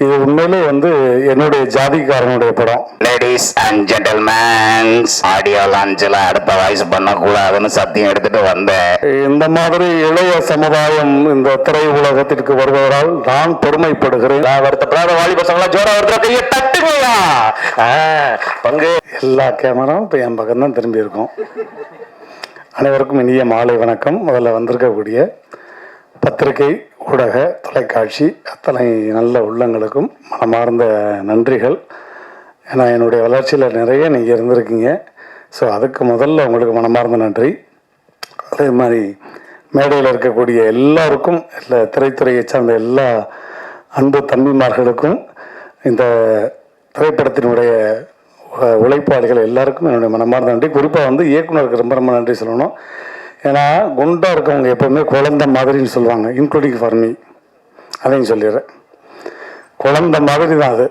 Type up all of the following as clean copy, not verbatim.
இது உண்மையிலே வந்து என்னுடைய ஜாதிக்காரனுடைய படம். லேடிஸ் அண்ட் ஜென்டில்மேன்ஸ், ஆடியோ லான்ச்சில் அடுத்த வாய்ஸ் பண்ணக்கூடாதுன்னு சத்தியம் எடுத்துட்டு வந்தேன். இந்த மாதிரி இளைய சமுதாயம் இந்த திரை உலகத்திற்கு வருவதால் நான் பெருமைப்படுகிறேன். வருத்தப்படாத வாலி பசங்களா ஜோரா ஒருத்தர கையை தட்டுங்களா. பங்கு எல்லா கேமராவும் இப்போ என் பக்கம் தான் திரும்பி இருக்கும். அனைவருக்கும் இனிய மாலை வணக்கம். முதல்ல வந்திருக்கக்கூடிய பத்திரிகை, ஊடக, தொலைக்காட்சி அத்தனை நல்ல உள்ளங்களுக்கும் மனமார்ந்த நன்றிகள். ஏன்னா என்னுடைய வளர்ச்சியில் நிறைய நீங்கள் இருந்திருக்கீங்க. ஸோ அதுக்கு முதல்ல உங்களுக்கு மனமார்ந்த நன்றி. அதே மாதிரி மேடையில் இருக்கக்கூடிய எல்லாருக்கும், இல்லை திரைத்துறையை சார்ந்த எல்லா அன்பு தம்பிமார்களுக்கும், இந்த திரைப்படத்தினுடைய உழைப்பாளிகள் எல்லாருக்கும் என்னுடைய மனமார்ந்த நன்றி. குறிப்பாக வந்து இயக்குனருக்கு ரொம்ப ரொம்ப நன்றி சொல்லணும். ஏன்னா குண்டாக இருக்கவங்க எப்போவுமே குழந்தை மாதிரின்னு சொல்லுவாங்க, இன்க்ளூடிங் ஃபார் மீ. அதையும் சொல்லிடுறேன், குழந்தை மாதிரி தான் அது.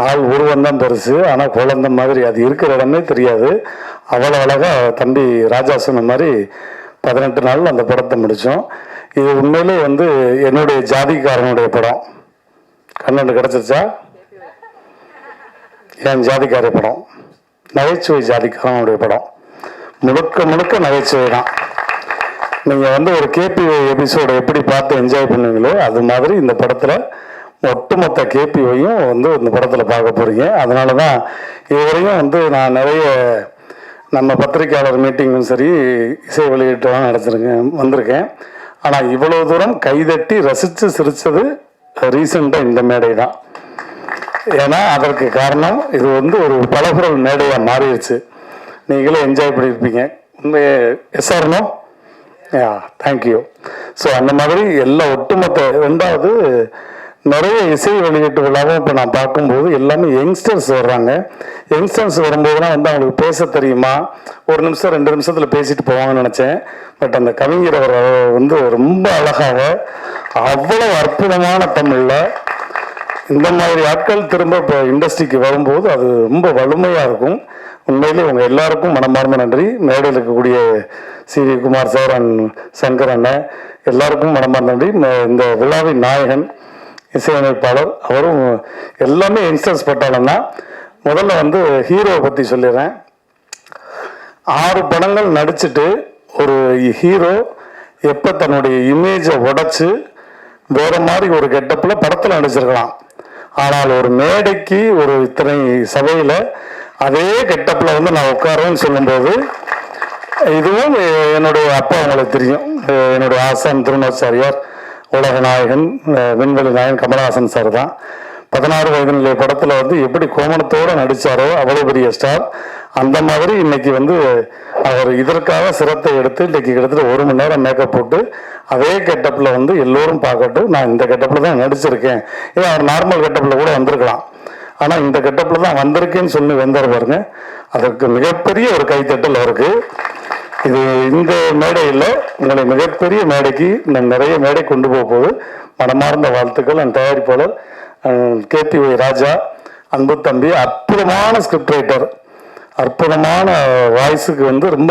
ஆள் உருவம் தான் பெருசு, ஆனால் குழந்தை மாதிரி அது இருக்கிற இடமே தெரியாது. அவ்வளோ அழகாக தம்பி ராஜா சொன்ன மாதிரி 18 நாளில் அந்த படத்தை முடித்தோம். இது உண்மையிலே வந்து என்னுடைய ஜாதிக்காரனுடைய படம். கண்ணு கிடச்சிருச்சா? என் ஜாதிக்கார படம், நகைச்சுவை ஜாதிக்காரனுடைய படம். முழுக்க முழுக்க நகைச்சுவை தான். நீங்கள் வந்து ஒரு கேபிஒய் எபிசோடை எப்படி பார்த்து என்ஜாய் பண்ணுவீங்களோ அது மாதிரி இந்த படத்தில் ஒட்டுமொத்த கேபிஒயும் வந்து இந்த படத்தில் பார்க்க போகிறீங்க. அதனால தான் இதுவரையும் வந்து நான் நிறைய நம்ம பத்திரிகையாளர் மீட்டிங்கும் சரி, இசை வெளியீட்டெல்லாம் வந்திருக்கேன். ஆனால் இவ்வளோ தூரம் கைதட்டி ரசித்து சிரித்தது ரீசெண்டாக இந்த மேடை தான். ஏன்னா அதற்கு காரணம் இது வந்து ஒரு பலகுரல் மேடையாக மாறிடுச்சு. நீங்களே என்ஜாய் பண்ணியிருப்பீங்க. உண்மையே எஸ்ஆர்னோ தேங்க்யூ. ஸோ அந்த மாதிரி எல்லா ஒட்டுமொத்த. ரெண்டாவது, நிறைய இசை வெளியீட்டு விழாவும் இப்போ நான் பார்க்கும்போது எல்லாமே யங்ஸ்டர்ஸ் வர்றாங்க. யங்ஸ்டர்ஸ் வரும்போதுலாம் வந்து அவங்களுக்கு பேச தெரியுமா, 1 நிமிஷம் 2 நிமிஷத்தில் பேசிட்டு போவாங்கன்னு நினச்சேன். பட் அந்த கவிஞர் அவர் வந்து ரொம்ப அழகாக, அவ்வளோ அற்புதமான தமிழில் இந்த மாதிரி ஆட்கள் திரும்ப இப்போ இண்டஸ்ட்ரிக்கு வரும்போது அது ரொம்ப வலிமையாக இருக்கும். உண்மையிலே உங்கள் எல்லாருக்கும் மனமார்ந்த நன்றி. மேடையில் இருக்கக்கூடிய CV. Kumar sir and Shankar அண்ணன் எல்லாருக்கும் மனமார்ந்த நன்றி. இந்த விழாவின் நாயகன் இசையமைப்பாளர், அவரும் எல்லாமே யங்ஸ்டர்ஸ் பட்டாளன்னா. முதல்ல வந்து ஹீரோவை பற்றி சொல்லிடுறேன். 6 படங்கள் நடிச்சுட்டு ஒரு ஹீரோ எப்போ தன்னுடைய இமேஜை உடைச்சு வேறு மாதிரி ஒரு கெட்டப்பில் படத்தில் நடிச்சிருக்கலாம். ஆனால் ஒரு மேடைக்கு ஒரு இத்தனை சபையில் அதே கெட்டப்பில் வந்து நான் உட்காருன்னு சொல்லும்போது, இதுவும் என்னுடைய அப்பா அவங்களுக்கு தெரியும். என்னுடைய ஆசான் திருநாச்சாரியார், உலக நாயகன், விண்வெளி நாயகன் கமலஹாசன் சார் தான். 16 வயது நிலை படத்தில் வந்து எப்படி கோமணத்தோடு நடித்தாரோ அவ்வளோ பெரிய ஸ்டார். அந்த மாதிரி இன்னைக்கு வந்து அவர் இதற்காக சிரத்தை எடுத்து இன்னைக்கு கிட்டத்தட்ட 1 மணி நேரம் மேக்கப் போட்டு அதே கெட்டப்பில் வந்து எல்லோரும் பார்க்கட்டும், நான் இந்த கெட்டப்பில் தான் நடிச்சிருக்கேன். ஏன் அவர் நார்மல் கெட்டப்பில் கூட வந்திருக்கலாம், ஆனால் இந்த கெட்டப்பில் தான் வந்திருக்கேன்னு சொல்லி வந்தார் பாருங்க. அதற்கு மிகப்பெரிய ஒரு கைத்தட்டல் அவருக்கு. இது இந்த மேடையில் உங்களை மிகப்பெரிய மேடைக்கு நிறைய மேடை கொண்டு போக போகுது. மனமார்ந்த வாழ்த்துக்கள். அந்த தயாரிப்பாளர் கேபிஒய் ராஜா, அன்பு தம்பி, அற்புதமான ஸ்கிரிப்ட் ரைட்டர், அற்புதமான வாய்ஸுக்கு வந்து ரொம்ப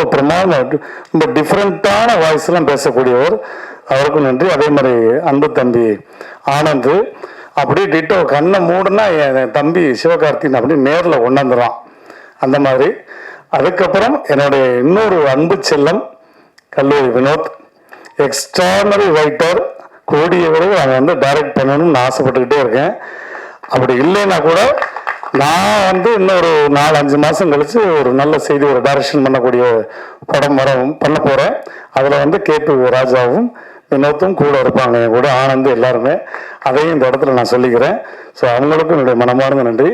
ரொம்ப டிஃப்ரெண்ட்டான வாய்ஸ்லாம் பேசக்கூடியவர். அவருக்கும் நன்றி. அதே மாதிரி அன்பு தம்பி ஆனந்த், அப்படியே டிட்டோ கண்ணை மூடுனா என் தம்பி சிவகார்த்தின் அப்படியே நேரில் கொண்டாந்துடுவான் அந்த மாதிரி. அதுக்கப்புறம் என்னுடைய இன்னொரு அன்பு செல்லம் கல்லூரி வினோத், எக்ஸ்ட்ரானரி ரைட்டர், கூடிய விரைவு அவன் வந்து டைரக்ட் பண்ணணும்னு ஆசைப்பட்டுக்கிட்டே இருக்கேன். அப்படி இல்லைன்னா கூட நான் வந்து இன்னொரு 4-5 மாதம் கழித்து ஒரு நல்ல செய்தி, ஒரு டைரக்ஷன் பண்ணக்கூடிய படம் பண்ண போகிறேன். அதில் வந்து கேபிஒய் ராஜாவும் வினோத்தும் கூட இருப்பாங்க, என் கூட ஆனந்த் எல்லாருமே. அதையும் இந்த இடத்துல நான் சொல்லிக்கிறேன். ஸோ அவங்களுக்கும் என்னுடைய மனமார்ந்த நன்றி.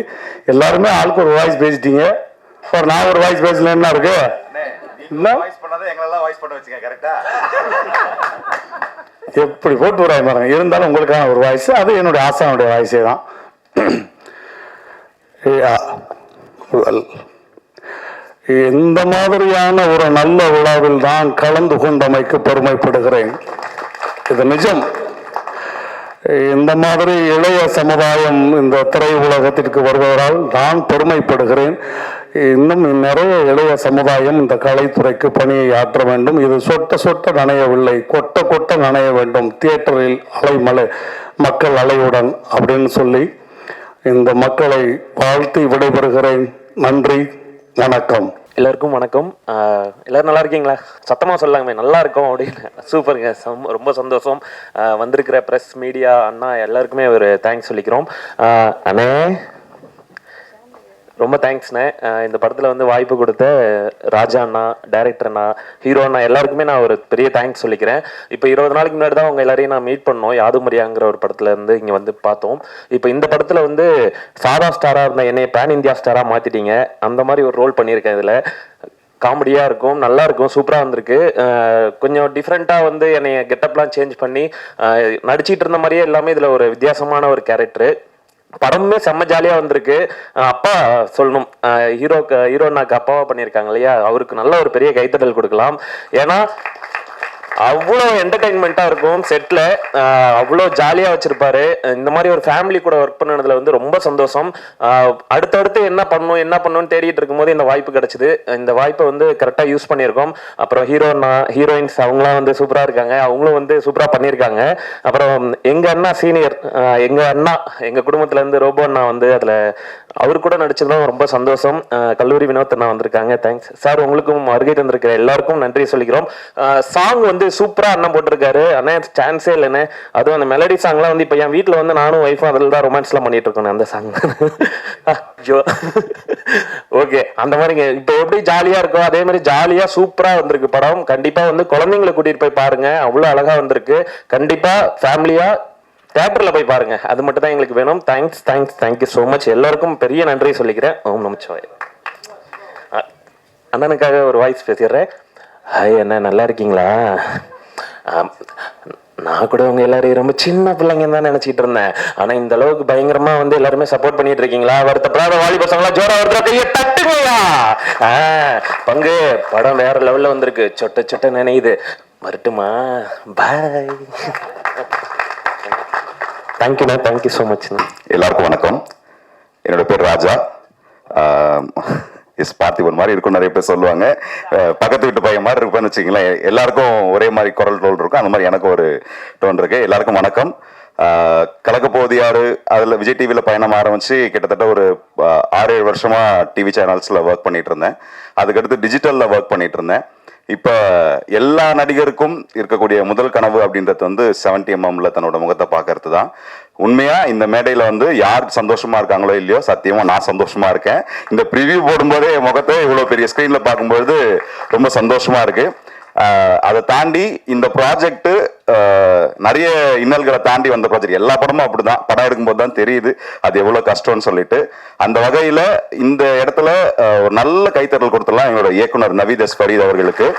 எல்லாருமே ஆளுக்கு ஒரு வாய்ஸ் பேசிட்டீங்க. நான் ஒரு வாய்ஸ் பேசல என்ன இருக்கு, எப்படி போட்டு வராங்க பாருங்க. இருந்தாலும் உங்களுக்கான ஒரு வாய்ஸ், அது என்னுடைய ஆசானுடைய வாய்ஸே தான். இந்த மாதிரியான ஒரு நல்ல விழாவில் நான் கலந்து கொண்டமைக்கு பெருமைப்படுகிறேன். இது நிஜம். இந்த மாதிரி இளைய சமுதாயம் இந்த திரை உலகத்திற்கு வருவதால் நான் பெருமைப்படுகிறேன். இன்னும் நிறைய இளைய சமுதாயம் இந்த கலைத்துறைக்கு பணியை ஆற்ற வேண்டும். இது சொட்ட சொட்ட நனையவில்லை, கொட்ட கொட்ட நனைய வேண்டும். தியேட்டரில் அலைமலை மக்கள் அலையுடன் அப்படின்னு சொல்லி இந்த மக்களை வாழ்த்தி விடைபெறுகிறேன். நன்றி, வணக்கம். எல்லாருக்கும் வணக்கம். எல்லோரும் நல்லா இருக்கீங்களா? சத்தமாக சொல்லாமே நல்லா இருக்கும் அப்படின்னு. சூப்பருங்க, ரொம்ப சந்தோஷம். வந்திருக்கிற ப்ரெஸ் மீடியா அண்ணா எல்லாருக்குமே ஒரு தேங்க்ஸ் சொல்லிக்கிறோம். அண்ணே ரொம்ப தேங்க்ஸ்ண்ணே. இந்த படத்தில் வந்து வாய்ப்பு கொடுத்த ராஜா அண்ணா, டைரக்டர் அண்ணா, ஹீரோ அண்ணா எல்லாருக்குமே நான் ஒரு பெரிய தேங்க்ஸ் சொல்லிக்கிறேன். இப்போ 20 நாளைக்கு முன்னாடி தான் அவங்க எல்லாரையும் நான் மீட் பண்ணோம். யாதுமரியாங்கிற ஒரு படத்தில் இருந்து இங்கே வந்து பார்த்தோம். இப்போ இந்த படத்தில் வந்து சாதா ஸ்டாராக இருந்த என்னை பேன் இந்தியா ஸ்டாராக மாற்றிட்டீங்க. அந்த மாதிரி ஒரு ரோல் பண்ணியிருக்கேன். இதில் காமெடியாக இருக்கும், நல்லா இருக்கும், சூப்பராக வந்திருக்கு. கொஞ்சம் டிஃப்ரெண்ட்டாக வந்து என்னை கெட்டப்லாம் சேஞ்ச் பண்ணி நடிச்சிட்டு இருந்த மாதிரியே எல்லாமே இதில் ஒரு வித்தியாசமான ஒரு கேரக்டரு. படமே செம்ம ஜாலியாக வந்திருக்கு. அப்பா சொல்லணும், ஹீரோனாக்கு அப்பாவா பண்ணியிருக்காங்க இல்லையா, அவருக்கு நல்ல ஒரு பெரிய கைத்தட்டல் கொடுக்கலாம். ஏன்னா அவ்வளோ என்டர்டைன்மெண்ட்டாக இருக்கும் செட்டில், அவ்வளோ ஜாலியாக வச்சுருப்பாரு. இந்த மாதிரி ஒரு ஃபேமிலி கூட ஒர்க் பண்ணதில் வந்து ரொம்ப சந்தோஷம். அடுத்தடுத்து என்ன பண்ணணும்னு தேடிட்டு இருக்கும்போது இந்த வாய்ப்பு கிடச்சிது. இந்த வாய்ப்பை வந்து கரெக்டாக யூஸ் பண்ணியிருக்கோம். அப்புறம் ஹீரோயின்ஸ் அவங்களாம் வந்து சூப்பராக இருக்காங்க, அவங்களும் வந்து சூப்பராக பண்ணியிருக்காங்க. அப்புறம் எங்கள் அண்ணா சீனியர், எங்கள் குடும்பத்துலேருந்து ரோபோ அண்ணா வந்து அதில் அவர் கூட நடிச்சதும் ரொம்ப சந்தோஷம். கல்லூரி வினோத் அண்ணா வந்திருக்காங்க, தேங்க்ஸ் சார். உங்களுக்கும் வருகை தந்திருக்கிற எல்லாருக்கும் நன்றி சொல்லிக்கிறோம். சாங் வந்து சூப்பரா அண்ணன் போட்டிருக்காரு. அண்ணா சான்ஸே இல்லைண்ணே. அதுவும் அந்த மெலடி சாங்லாம் வந்து இப்போ என் வீட்டில் வந்து நானும் ஒய்ஃபும் அதில் தான் ரொமான்ஸ்லாம் பண்ணிட்டு இருக்கோம். அந்த சாங் ஓகே, அந்த மாதிரிங்க. இப்போ எப்படி ஜாலியா இருக்கும் அதே மாதிரி ஜாலியா சூப்பரா வந்திருக்கு படம். கண்டிப்பா வந்து குழந்தைங்களை கூட்டிட்டு போய் பாருங்க, அவ்வளோ அழகா வந்திருக்கு. கண்டிப்பா ஃபேமிலியா தியேட்டர்ல போய் பாருங்க, அது மட்டும் தான் எங்களுக்கு வேணும். Thank you so much. எல்லாருக்கும் பெரிய நன்றி சொல்லிக்கிறேன். ஓம் நமச்சிவாய. அண்ணனுக்காக ஒரு வாய்ஸ் பேசிடுறேன். ஹாய் அண்ணா, நல்லா இருக்கீங்களா? நான் கூட உங்க எல்லாரையும் ரொம்ப சின்ன பிள்ளைங்கன்னு தான் நினைச்சிட்டு இருந்தேன். ஆனா இந்த அளவுக்கு பயங்கரமா வந்து எல்லாருமே சப்போர்ட் பண்ணிட்டு இருக்கீங்களா? வருத்தப்படாத வாலி பசங்களா ஜோரா ஒருத்தர கையை தட்டுங்கயா. பங்கு படம் வேற லெவல்ல வந்திருக்கு. சொட்ட நினையுது. வரட்டுமா? பாய். தேங்க்யூண்ணா, தேங்க்யூ ஸோ மச். எல்லாருக்கும் வணக்கம். என்னோட பேர் ராஜா. பார்த்திபன் மாதிரி இருக்கும், நிறைய பேர் சொல்லுவாங்க. பக்கத்து வீட்டு பையன் மாதிரி இருப்பேன்னு வச்சுங்களேன். எல்லாருக்கும் ஒரே மாதிரி குரல் டோல் இருக்கும், அந்த மாதிரி எனக்கு ஒரு டோன் இருக்கு. எல்லாருக்கும் வணக்கம். கலக்கப்போவது யாரு, அதில் விஜய் டிவியில் பயணம் ஆரம்பிச்சு கிட்டத்தட்ட ஒரு 6-7 வருஷமா டிவி சேனல்ஸில் ஒர்க் பண்ணிட்டு இருந்தேன். அதுக்கடுத்து டிஜிட்டலில் ஒர்க் பண்ணிட்டு இருந்தேன். இப்போ எல்லா நடிகருக்கும் இருக்கக்கூடிய முதல் கனவு அப்படின்றது வந்து 70mm தன்னோட முகத்தை பார்க்கறது தான். உண்மையா இந்த மேடையில் வந்து யார் சந்தோஷமா இருக்காங்களோ இல்லையோ, சத்தியமா நான் சந்தோஷமா இருக்கேன். இந்த ப்ரிவியூ போடும்போதே என் முகத்தை இவ்வளோ பெரிய ஸ்க்ரீன்ல பார்க்கும்பொழுது ரொம்ப சந்தோஷமா இருக்கு. அதை தாண்டி இந்த ப்ராஜெக்ட் நிறைய இன்னல்களை தாண்டி வந்த ப்ராஜெக்ட். எல்லா படமும் அப்படிதான், படம் எடுக்கும்போது தான் தெரியுது அது எவ்வளவு கஷ்டம்னு சொல்லிட்டு. அந்த வகையில இந்த இடத்துல ஒரு நல்ல கைத்தட்டல் கொடுத்துடலாம் எங்களோட இயக்குனர் நவீத் எஸ் ஃபரீத் அவர்களுக்கு.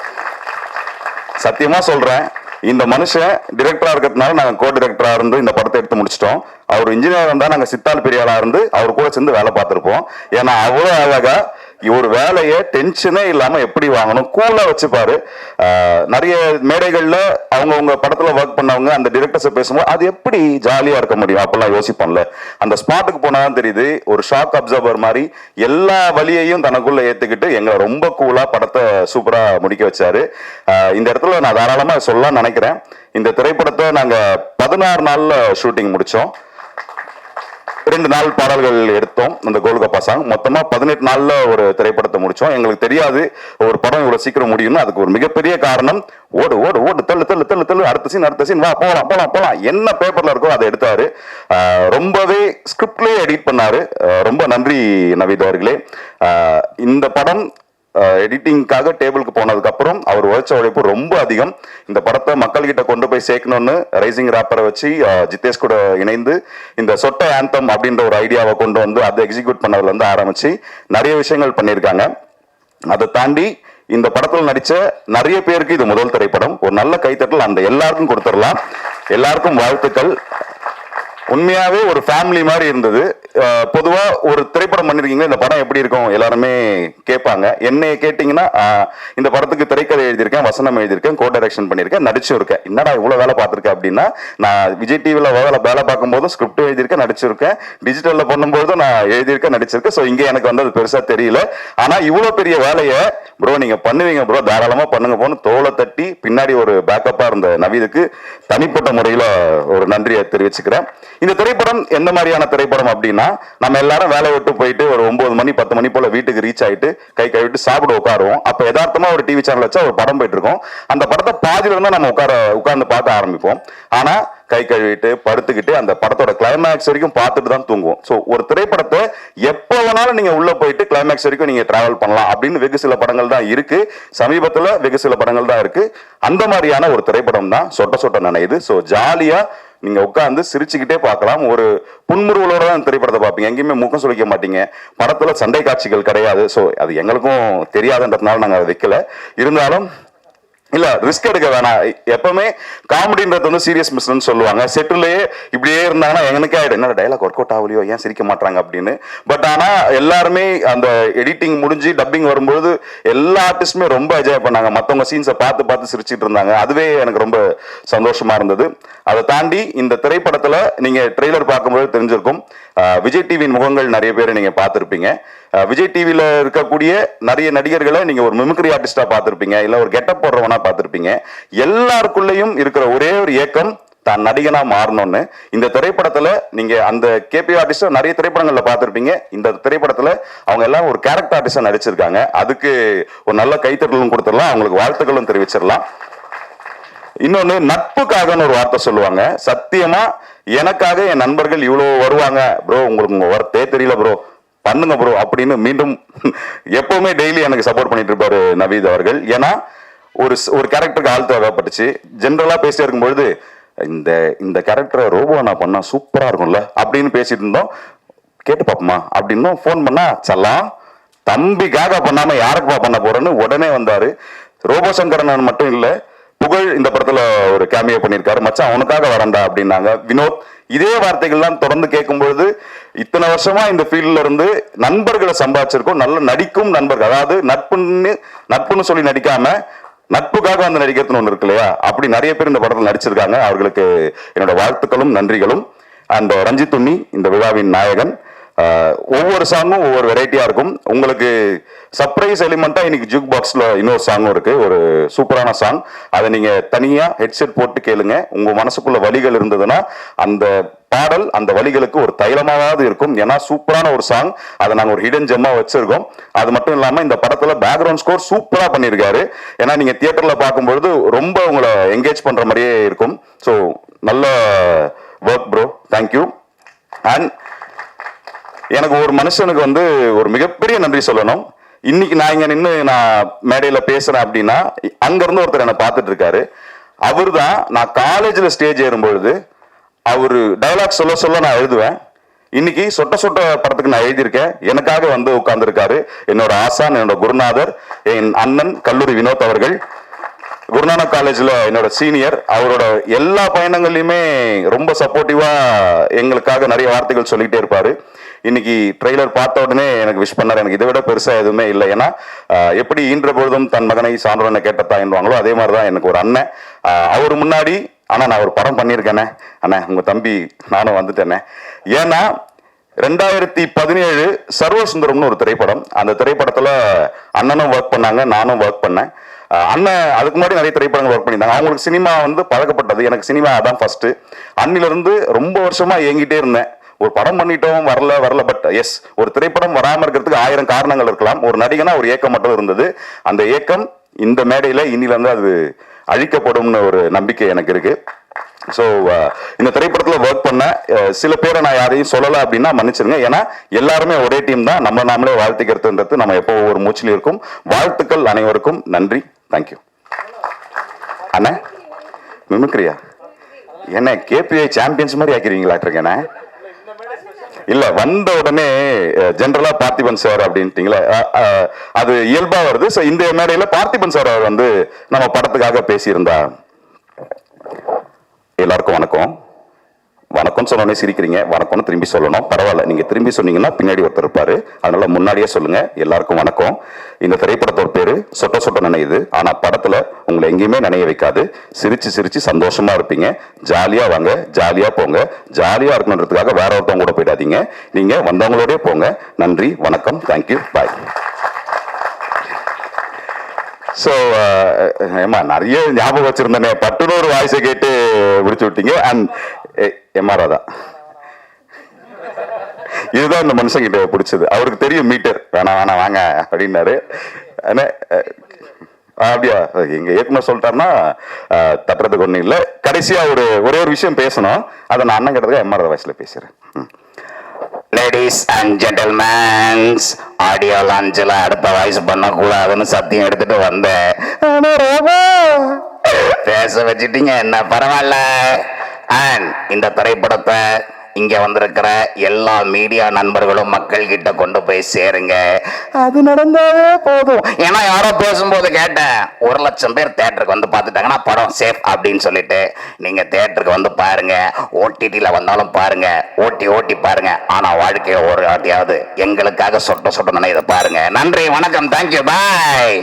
சத்தியமா சொல்றேன், இந்த மனுஷன் டிரெக்டரா இருக்கிறதுனால நாங்க கோ டிரெக்டரா இருந்து இந்த படத்தை எடுத்து முடிச்சிட்டோம். அவர் இன்ஜினியர் இருந்தா நாங்க சித்தால் பெரியாளா இருந்து அவர் கூட சேர்ந்து வேலை பார்த்திருப்போம். ஏன்னா அவ்வளவு அழகா ஒரு வேலையை டென்ஷனே இல்லாம எப்படி வாங்கணும் கூலா வச்சுப்பாரு. நிறைய மேடைகள்ல அவங்க படத்துல ஒர்க் பண்ணவங்க அந்த டிரெக்டர்ஸை பேசும்போது அது எப்படி ஜாலியா இருக்க முடியும் அப்படிலாம் யோசிப்போம்ல. அந்த ஸ்பாட்டுக்கு போனாதான் தெரியுது, ஒரு ஷாக் அப்சர்வர் மாதிரி எல்லா வழியையும் தனக்குள்ள ஏத்துக்கிட்டு எங்களை ரொம்ப கூலா படத்தை சூப்பரா முடிக்க வச்சாரு. இந்த இடத்துல நான் தாராளமா சொல்லலாம் நினைக்கிறேன். இந்த திரைப்படத்தை நாங்க 16 நாள்ல ஷூட்டிங் முடிச்சோம். 2 நாள் பாடல்கள் எடுத்தோம். அந்த கோல்கப்பா சாங் மொத்தமா 18 நாள்ல ஒரு திரைப்படத்தை முடிச்சோம். எங்களுக்கு தெரியாது ஒரு படம் இவ்வளவு சீக்கிரம் முடியும்னு. அதுக்கு ஒரு மிகப்பெரிய காரணம் ஓடு ஓடு ஓடு தள்ளு அடுத்த சீன் வா போலாம் என்ன பேப்பர்ல இருக்கோ அதை எடுத்தாரு. ரொம்பவே ஸ்கிரிப்ட்லயே எடிட் பண்ணாரு. ரொம்ப நன்றி நவீத் அவர்களே. இந்த படம் எடிட்டிங்காக டேபிளுக்கு போனதுக்கு அப்புறம் அவர் உழைச்ச உழைப்பு ரொம்ப அதிகம். இந்த படத்தை மக்கள்கிட்ட கொண்டு போய் சேர்க்கணும்னு ரைசிங் ராப்பரை வச்சு ஜித்தேஷ் கூட இணைந்து இந்த சொட்ட ஆந்தம் அப்படின்ற ஒரு ஐடியாவை கொண்டு வந்து அதை எக்ஸிக்யூட் பண்ணதுல இருந்து ஆரம்பிச்சு நிறைய விஷயங்கள் பண்ணியிருக்காங்க. அதை தாண்டி இந்த படத்தில் நடிச்ச நிறைய பேருக்கு இது முதல் திரைப்படம். ஒரு நல்ல கைத்தட்டல் அந்த எல்லாருக்கும் கொடுத்துடலாம். எல்லாருக்கும் வாழ்த்துக்கள். உண்மையாவே ஒரு ஃபேமிலி மாதிரி இருந்தது. பொதுவா ஒரு திரைப்படம் பண்ணிருக்கீங்க, இந்த படம் எப்படி இருக்கும் எல்லாருமே கேட்பாங்க. என்னைய கேட்டீங்கன்னா இந்த படத்துக்கு திரைக்கதை எழுதியிருக்கேன், வசனம் எழுதியிருக்கேன், கோ டைரக்ஷன் பண்ணியிருக்கேன், நடிச்சும் இருக்கேன். என்னடா இவ்வளவு வேலை பார்த்திருக்கேன் அப்படின்னா, நான் விஜய் டிவில வேலை பார்க்கும்போது ஸ்கிரிப்ட் எழுதியிருக்கேன், நடிச்சிருக்கேன். டிஜிட்டல்ல பண்ணும்போது நான் எழுதியிருக்கேன், நடிச்சிருக்கேன். ஸோ இங்க எனக்கு வந்து அது பெருசா தெரியல. ஆனா இவ்வளவு பெரிய வேலையை ப்ரோ நீங்க பண்ணுவீங்க ப்ரோ, தாராளமா பண்ணுங்க போன்னு தோலை தட்டி பின்னாடி ஒரு பேக்கப்பா இருந்த நவீதுக்கு தனிப்பட்ட முறையில ஒரு நன்றியை தெரிவிச்சுக்கிறேன். இந்த திரைப்படம் எந்த மாதிரியான திரைப்படம் அப்படின்னா, நம்ம எல்லாரும் வேலை விட்டு போயிட்டு ஒரு 9 மணி 10 மணி போல வீட்டுக்கு ரீச் ஆயிட்டு கை கழுவிட்டு சாப்பிட உட்காருவோம். அப்ப யதார்த்தமா ஒரு டிவி சேனல் வச்சா ஒரு படம் போயிட்டு இருக்கோம். அந்த படத்தை பாதியில இருந்தா நம்ம உட்கார்ந்து பார்க்க ஆரம்பிப்போம். ஆனா கை கழுவிட்டு படுத்துக்கிட்டு அந்த படத்தோட கிளைமேக்ஸ் வரைக்கும் பார்த்துட்டு தான் தூங்குவோம். ஸோ ஒரு திரைப்படத்தை எப்போ வேணாலும் நீங்க உள்ள போயிட்டு கிளைமேக்ஸ் வரைக்கும் நீங்க டிராவல் பண்ணலாம் அப்படின்னு வெகு சில படங்கள் தான் இருக்கு. சமீபத்துல வெகு சில படங்கள் தான் இருக்கு. அந்த மாதிரியான ஒரு திரைப்படம் தான் சொட்ட சொட்ட நனையுது. ஸோ ஜாலியா நீங்க உட்கார்ந்து சிரிச்சுக்கிட்டே பார்க்கலாம். ஒரு புன்முறுவலோட தான் திரைப்படத்தை பார்ப்பீங்க. எங்கேயுமே முகம் சுளிக்க மாட்டீங்க. படத்துல சண்டை காட்சிகள் கிடையாது. ஸோ அது எங்களுக்கும் தெரியாதுன்றதுனால நாங்கள் அதை வைக்கல. இருந்தாலும் இல்ல ரிஸ்க் எடுக்க வேணாம். எப்பவுமே காமெடின்றது வந்து சீரியஸ் மிஸ்ன்னு சொல்லுவாங்க. செட்டிலேயே இப்படியே இருந்தாங்கன்னா எனக்கே ஆயிடும், என்ன டைலாக் ஒர்க் அவுட் ஆகலையோ, ஏன் சிரிக்க மாட்டாங்க அப்படின்னு. பட் ஆனா எல்லாருமே அந்த எடிட்டிங் முடிஞ்சு டப்பிங் வரும்போது எல்லா ஆர்டிஸ்டுமே ரொம்ப என்ஜாய் பண்ணாங்க. மற்றவங்க சீன்ஸை பார்த்து பார்த்து சிரிச்சிட்டு இருந்தாங்க. அதுவே எனக்கு ரொம்ப சந்தோஷமா இருந்தது. அதை தாண்டி இந்த திரைப்படத்துல நீங்க ட்ரெய்லர் பார்க்கும்போது தெரிஞ்சிருக்கும், விஜய் டிவியின் முகங்கள் நிறைய பேர் நீங்க பார்த்திருப்பீங்க. விஜய் டிவியில இருக்கக்கூடிய நிறைய நடிகர்களை நீங்க ஒரு மிமிக்ரி ஆர்டிஸ்டா பார்த்திருப்பீங்க, இல்ல ஒரு கெட்டப் போடுறவனா பார்த்திருப்பீங்க. எல்லாருக்குள்ளேயும் இருக்கிற ஒரே ஒரு ஏக்கம் தான் நடிகனா மாறணும்னு. இந்த திரைப்படத்துல நீங்க அந்த கேபி ஆர்டிஸ்ட நிறைய திரைப்படங்கள்ல பார்த்திருப்பீங்க. இந்த திரைப்படத்துல அவங்க எல்லாம் ஒரு கேரக்டர் ஆர்டிஸ்டா நடிச்சிருக்காங்க. அதுக்கு ஒரு நல்ல கைத்தட்டலும் கொடுத்துடலாம், அவங்களுக்கு வாழ்த்துக்களும் தெரிவிச்சிடலாம். இன்னொன்னு, நட்புக்காகன்னு ஒரு வார்த்தை சொல்லுவாங்க. சத்தியமா எனக்காக என் நண்பர்கள் இவ்வளவு வருவாங்க ப்ரோ, உங்களுக்கு உங்க ஒர்த்தே தெரியல ப்ரோ, பண்ணுங்க ப்ரோ அப்படின்னு மீண்டும் எப்பவுமே டெய்லி எனக்கு சப்போர்ட் பண்ணிட்டு இருப்பாரு நவீத் அவர்கள். ஏன்னா ஒரு கேரக்டருக்கு ஆள் தேவைப்பட்டுச்சு. ஜென்ரலா பேசிட்டு இருக்கும்பொழுது இந்த கேரக்டரை ரோபோ நான் பண்ணா சூப்பரா இருக்கும்ல அப்படின்னு பேசிட்டு இருந்தோம். கேட்டு பாப்போமா அப்படின்னு ஃபோன் பண்ணா, சல்லாம் தம்பிக்காக பண்ணாம யாருக்குப்பா பண்ண போறேன்னு உடனே வந்தாரு. ரோபோ சங்கரன் மட்டும் இல்ல, புகழ் இந்த படத்துல ஒரு கேமியோ பண்ணியிருக்காரு. மச்சான் அவனுக்காக வரண்டா அப்படின்னாங்க. வினோத் இதே வார்த்தைகள்லாம் தொடர்ந்து கேட்கும்பொழுது, இத்தனை வருஷமா இந்த ஃபீல்ட்ல இருந்து நண்பர்களை சம்பாதிச்சிருக்கோம். நல்ல நடிக்கும் நண்பர்கள், அதாவது நட்புன்னு சொல்லி நடிக்காம நட்புக்காக வந்து நடிக்கிறதுன்னு ஒண்ணு இருக்கு இல்லையா, அப்படி நிறைய பேர் இந்த படத்தில் நடிச்சிருக்காங்க. அவர்களுக்கு என்னோட வாழ்த்துக்களும் நன்றிகளும். அண்ட் ரஞ்சித் உன்னி இந்த விழாவின் நாயகன். ஒவ்வொரு சாங்கும் ஒவ்வொரு வெரைட்டியா இருக்கும். உங்களுக்கு சர்ப்ரைஸ் எலிமெண்டா இன்னைக்கு ஜூக் பாக்ஸ்ல இன்னொரு சாங்கும் இருக்கு, ஒரு சூப்பரான சாங். அதை நீங்க தனியா ஹெட்செட் போட்டு கேளுங்க. உங்க மனசுக்குள்ள வலிகள் இருந்ததுன்னா அந்த பாடல் அந்த வலிகளுக்கு ஒரு தைலமாவது இருக்கும். ஏன்னா சூப்பரான ஒரு சாங், அதை நாங்க ஒரு ஹிடன் ஜெம்மா வச்சிருக்கோம். அது மட்டும் இல்லாம இந்த படத்துல பேக்ரவுண்ட் ஸ்கோர் சூப்பரா பண்ணியிருக்காரு. ஏன்னா நீங்க தியேட்டர்ல பார்க்கும்பொழுது ரொம்ப உங்களை என்கேஜ் பண்ற மாதிரியே இருக்கும். ஸோ நல்ல ஒர்க் ப்ரோ, தேங்க்யூ. அண்ட் எனக்கு ஒரு மனுஷனுக்கு வந்து ஒரு மிகப்பெரிய நன்றி சொல்லணும். இன்னைக்கு நான் இங்க நின்று நான் மேடையில பேசுறேன் அப்படின்னா அங்க இருந்து ஒருத்தர் என்னை பார்த்துட்டு இருக்காரு. அவரு தான் நான் காலேஜ்ல ஸ்டேஜ் ஏறும்பொழுது அவரு டைலாக் சொல்ல நான் எழுதுவேன். இன்னைக்கு சொட்ட சொட்ட படத்துக்கு நான் எழுதியிருக்கேன். எனக்காக வந்து உட்கார்ந்துருக்காரு என்னோட ஆசான், என்னோட குருநாதர், என் அண்ணன் கல்லூரி வினோத் அவர்கள். குருநானக் காலேஜ்ல என்னோட சீனியர். அவரோட எல்லா பயணங்கள்லயுமே ரொம்ப சப்போர்ட்டிவா எங்களுக்காக நிறைய வார்த்தைகள் சொல்லிட்டே இருப்பாரு. இன்னைக்கு ட்ரெய்லர் பார்த்த உடனே எனக்கு விஷ் பண்ணார். எனக்கு இதை விட பெருசா எதுவுமே இல்லை. ஏன்னா எப்படி ஈன்ற பொழுதும் தன் மகனை சான்றோனை கேட்டதா என்பாங்களோ அதே மாதிரிதான் எனக்கு ஒரு அண்ணன். அவர் முன்னாடி ஆனா நான் ஒரு படம் பண்ணியிருக்கேனே அண்ணா, உங்க தம்பி நானும் வந்துட்டேனே. ஏன்னா 2017 சர்வசுந்தரம்னு ஒரு திரைப்படம். அந்த திரைப்படத்துல அண்ணனும் ஒர்க் பண்ணாங்க, நானும் ஒர்க் பண்ணேன். அண்ணன் அதுக்கு முன்னாடி நிறைய திரைப்படங்கள் ஒர்க் பண்ணியிருந்தாங்க. அவங்களுக்கு சினிமா வந்து பழக்கப்பட்டது. எனக்கு சினிமா அதான் ஃபர்ஸ்ட். அன்னிலிருந்து ரொம்ப வருஷமா ஏங்கிட்டே இருந்தேன். ஒரு படம் பண்ணிட்டோம், வரல. பட் எஸ், ஒரு திரைப்படம் வராம இருக்கிறதுக்கு 1000 காரணங்கள் இருக்கலாம். ஒரு நடிகனா ஒரு ஏக்கம் மட்டும் இருந்தது. அந்த ஏக்கம் இந்த மேடையில இன்னிலிருந்து அது அழிக்கப்படும்னு ஒரு நம்பிக்கை எனக்கு இருக்கு. ஸோ இந்த திரைப்படத்தில் ஒர்க் பண்ண சில பேரை நான் யாரையும் சொல்லலை அப்படின்னா மன்னிச்சிருங்க. ஏன்னா எல்லாருமே ஒரே டீம் தான். நம்ம நாமளே வாழ்த்துக்கிறதுன்றது நம்ம எப்போ ஒரு மூச்சிலும் இருக்கும். வாழ்த்துக்கள் அனைவருக்கும். நன்றி, தேங்க்யூ. அண்ணா மிமிக்ரியா என்ன கேபிஐ சாம்பியன்ஸ் மாதிரி ஆக்கிடுவீங்களாட்டிருக்கேண்ணே. இல்ல வந்த உடனே ஜெனரலா பார்த்திபன் சார் அப்படின்ட்டீங்களே, அது இயல்பா வருது. ஸோ இந்த மேடையில பார்த்திபன் சார் அவர் வந்து நம்ம படத்துக்காக பேசியிருந்தா. எல்லாருக்கும் வணக்கம். வணக்கம் சொன்னோடனே சிரிக்கிறீங்க. வணக்கம்னு திரும்பி சொல்லணும். பரவாயில்ல, நீங்க திரும்பி சொன்னீங்கன்னா பின்னாடி ஒருத்தர் இருப்பாரு, அதனால முன்னாடியே சொல்லுங்க. எல்லாருக்கும் வணக்கம். இந்த திரைப்படத்தோட பேரு சொட்ட சொட்ட நினையுது. ஆனா படத்துல உங்களை எங்கேயுமே நினைய வைக்காது. சிரிச்சு சிரிச்சு சந்தோஷமா இருப்பீங்க. ஜாலியா வாங்க, ஜாலியா போங்க. ஜாலியா இருக்கணுன்றதுக்காக வேற ஒருத்தவங்க கூட போயிடாதீங்க. நீங்க வந்தவங்களோடய போங்க. நன்றி, வணக்கம், தேங்க்யூ, பாய். ஸோ ஏமா நிறைய ஞாபகம் வச்சிருந்தேனே, பட்டுன்னு ஒரு வாய்ஸை கேட்டு முடிச்சு விட்டீங்க. அண்ட் எம்ஆர் ராதா இதுதான் இந்த மனுஷங்கிட்ட பிடிச்சது. அவருக்கு தெரியும் மீட்டர், வேணாம் வேணாம் வாங்க அப்படின்னாரு. அப்படியா எங்க இயக்குனர் சொல்லிட்டாருன்னா தட்டுறதுக்கு ஒன்றும் இல்லை. கடைசியா ஒரே ஒரு விஷயம் பேசணும், அதை நான் அண்ணன் கிட்டதுக்கு எம்ஆர் வயசுல பேசுறேன். லேடிஸ் அண்ட் ஜென்டில்மேன்ஸ், ஆடியோ லான்ச்சில் அடுத்த வாய்ஸ் பண்ணக்கூடாதுன்னு சத்தியம் எடுத்துட்டு வந்தேன். ஆனா ராமா, பேச வச்சிட்டீங்க, என்ன பரவாயில்ல. அண்ட் இந்த திரைப்படத்தை இங்க வந்திருக்கிற எல்லா மீடியா நண்பர்களும் மக்கள் கிட்ட கொண்டு போய் சேருங்க. அது நடந்தாவே போதும். ஏன்னா யாரோ பேசும்போது கேட்டேன், 1,00,000 பேர் தேட்டருக்கு வந்து பார்த்துட்டாங்கன்னா படம் சேஃப் அப்படின்னு சொல்லிட்டு. நீங்க தேட்டருக்கு வந்து பாருங்க, ஓடிடியில் வந்தாலும் பாருங்க, ஓட்டி பாருங்க. ஆனா வாழ்க்கையை ஒரு ஆட்டியாவது எங்களுக்காக சொட்ட சொட்ட இதை பாருங்க. நன்றி, வணக்கம், தேங்க்யூ, பாய்.